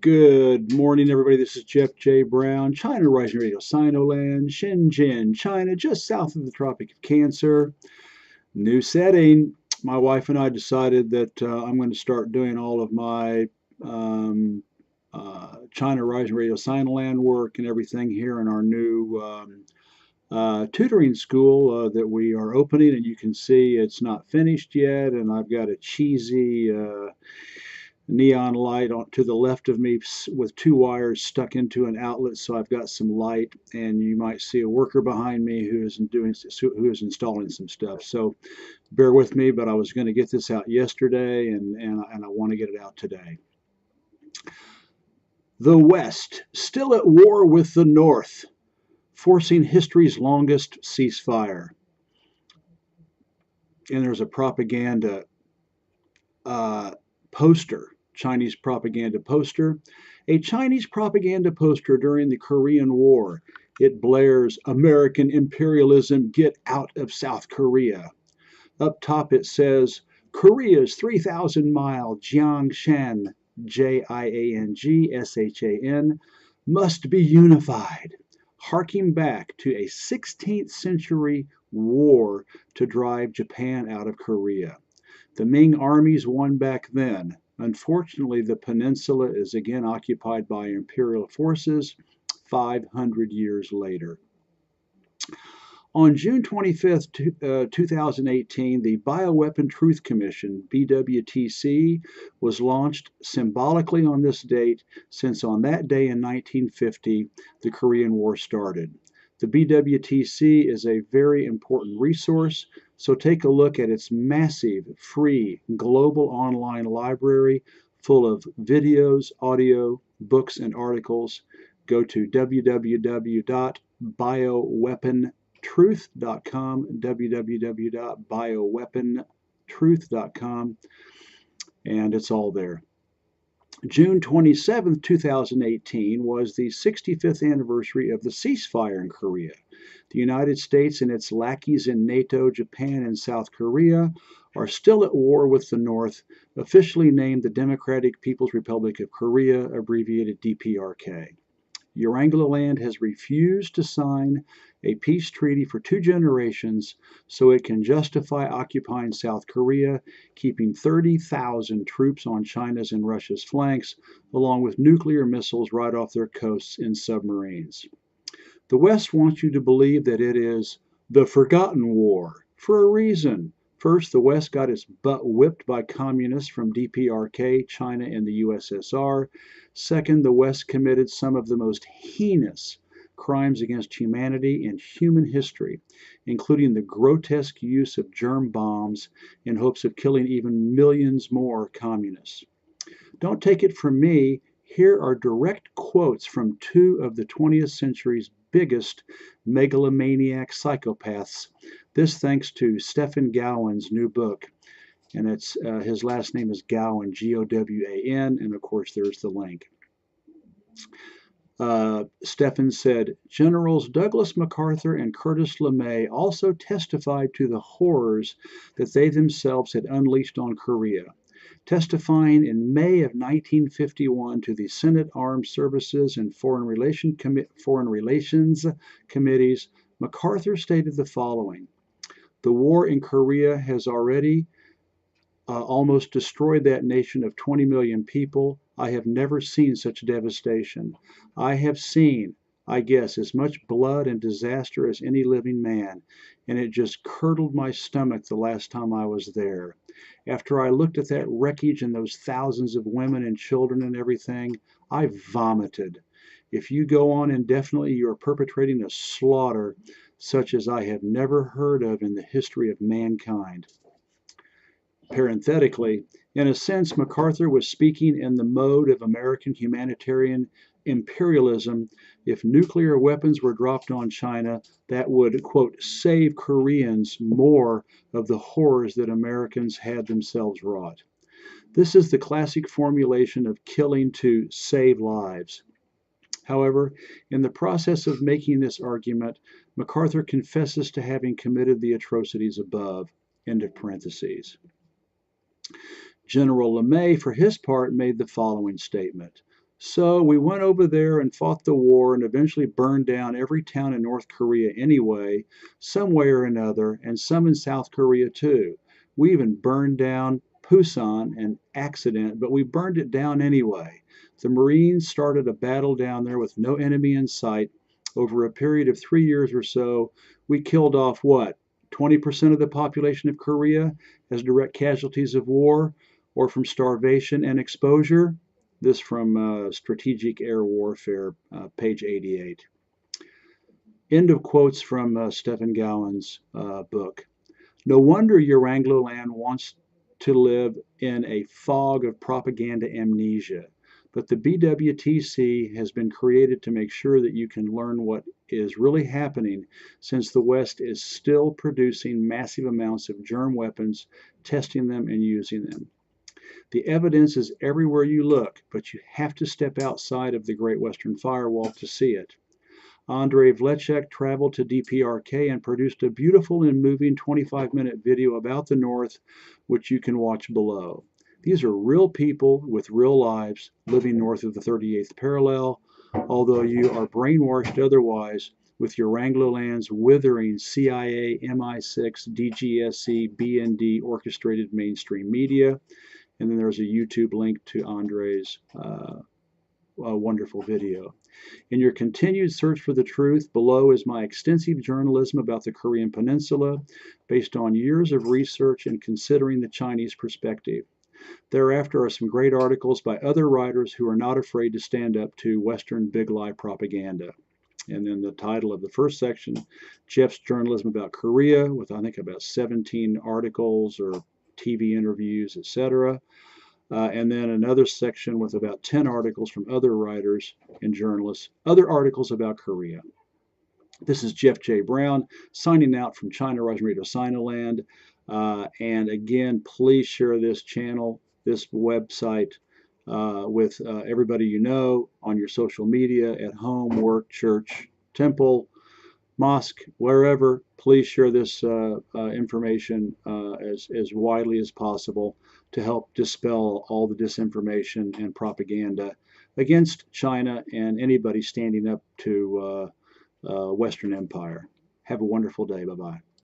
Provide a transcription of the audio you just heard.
Good morning, everybody. This is Jeff J. Brown, China Rising Radio Sinoland, Shenzhen, China, just south of the Tropic of Cancer. New setting. My wife and I decided that I'm going to start doing all of my China Rising Radio Sinoland work and everything here in our new tutoring school that we are opening. And you can see it's not finished yet, and I've got a cheesy neon light to the left of me with two wires stuck into an outlet, so I've got some light, and you might see a worker behind me who is installing some stuff. So bear with me, but I was going to get this out yesterday, and I want to get it out today. The West still at war with the North, forcing history's longest ceasefire. And there's a propaganda poster. Chinese propaganda poster. A Chinese propaganda poster during the Korean War. It blares, "American imperialism, get out of South Korea." Up top it says, "Korea's 3,000-mile Jiangshan, Jiangshan, must be unified," harking back to a 16th century war to drive Japan out of Korea. The Ming armies won back then. Unfortunately, the peninsula is again occupied by imperial forces 500 years later. On June 25th, 2018, the Bioweapon Truth Commission, BWTC, was launched symbolically on this date, since on that day in 1950, the Korean War started. The BWTC is a very important resource, so take a look at its massive, free, global online library full of videos, audio, books, and articles. Go to www.bioweapontruth.com, www.bioweapontruth.com, and it's all there. June 27, 2018 was the 65th anniversary of the ceasefire in Korea. The United States and its lackeys in NATO, Japan, and South Korea are still at war with the North, officially named the Democratic People's Republic of Korea, abbreviated DPRK. Urangulaland has refused to sign a peace treaty for 2 generations so it can justify occupying South Korea, keeping 30,000 troops on China's and Russia's flanks, along with nuclear missiles right off their coasts in submarines. The West wants you to believe that it is the forgotten war, for a reason. First, the West got its butt whipped by communists from DPRK, China, and the USSR. Second, the West committed some of the most heinous crimes against humanity in human history, including the grotesque use of germ bombs in hopes of killing even millions more communists. Don't take it from me. Here are direct quotes from 2 of the 20th century's biggest megalomaniac psychopaths. This thanks to Stephen Gowan's new book, and his last name is Gowan, Gowan, and of course there's the link. Stephen said, "Generals Douglas MacArthur and Curtis LeMay also testified to the horrors that they themselves had unleashed on Korea. Testifying in May of 1951 to the Senate Armed Services and Foreign Relations Committees, MacArthur stated the following: The war in Korea has already almost destroyed that nation of 20 million people. I have never seen such devastation. I have seen, I guess, as much blood and disaster as any living man, and it just curdled my stomach the last time I was there. After I looked at that wreckage and those thousands of women and children and everything, I vomited. If you go on indefinitely, you are perpetrating a slaughter such as I have never heard of in the history of mankind." Parenthetically, in a sense, MacArthur was speaking in the mode of American humanitarian imperialism. If nuclear weapons were dropped on China, that would, quote, "save Koreans more of the horrors that Americans had themselves wrought." This is the classic formulation of killing to save lives. However, in the process of making this argument, MacArthur confesses to having committed the atrocities above. End of parentheses. General LeMay, for his part, made the following statement: So we went over there and fought the war and eventually burned down every town in North Korea anyway, some way or another, and some in South Korea too. We even burned down Pusan, an accident, but we burned it down anyway. The Marines started a battle down there with no enemy in sight. Over a period of 3 years or so, we killed off what? 20% of the population of Korea as direct casualties of war or from starvation and exposure. This from Strategic Air Warfare, page 88. End of quotes from Stephen Gowan's book. No wonder Yarangloland wants to live in a fog of propaganda amnesia. But the BWTC has been created to make sure that you can learn what is really happening, since the West is still producing massive amounts of germ weapons, testing them and using them. The evidence is everywhere you look, but you have to step outside of the Great Western Firewall to see it. Andrei Vlecek traveled to DPRK and produced a beautiful and moving 25-minute video about the North, which you can watch below. These are real people with real lives living north of the 38th parallel, although you are brainwashed otherwise with your Yarangloland's withering CIA, MI6, DGSE, BND orchestrated mainstream media. And then there's a YouTube link to Andrei's wonderful video. In your continued search for the truth, below is my extensive journalism about the Korean Peninsula, based on years of research and considering the Chinese perspective. Thereafter are some great articles by other writers who are not afraid to stand up to Western big lie propaganda. And then the title of the first section, Jeff's Journalism About Korea, with I think about 17 articles or TV interviews, etc. And then another section with about 10 articles from other writers and journalists, other articles about Korea. This is Jeff J. Brown signing out from China Rising Radio Sinoland. And again, please share this channel, this website with everybody you know on your social media, at home, work, church, temple, mosque, wherever. Please share this information as widely as possible to help dispel all the disinformation and propaganda against China and anybody standing up to Western Empire. Have a wonderful day. Bye-bye.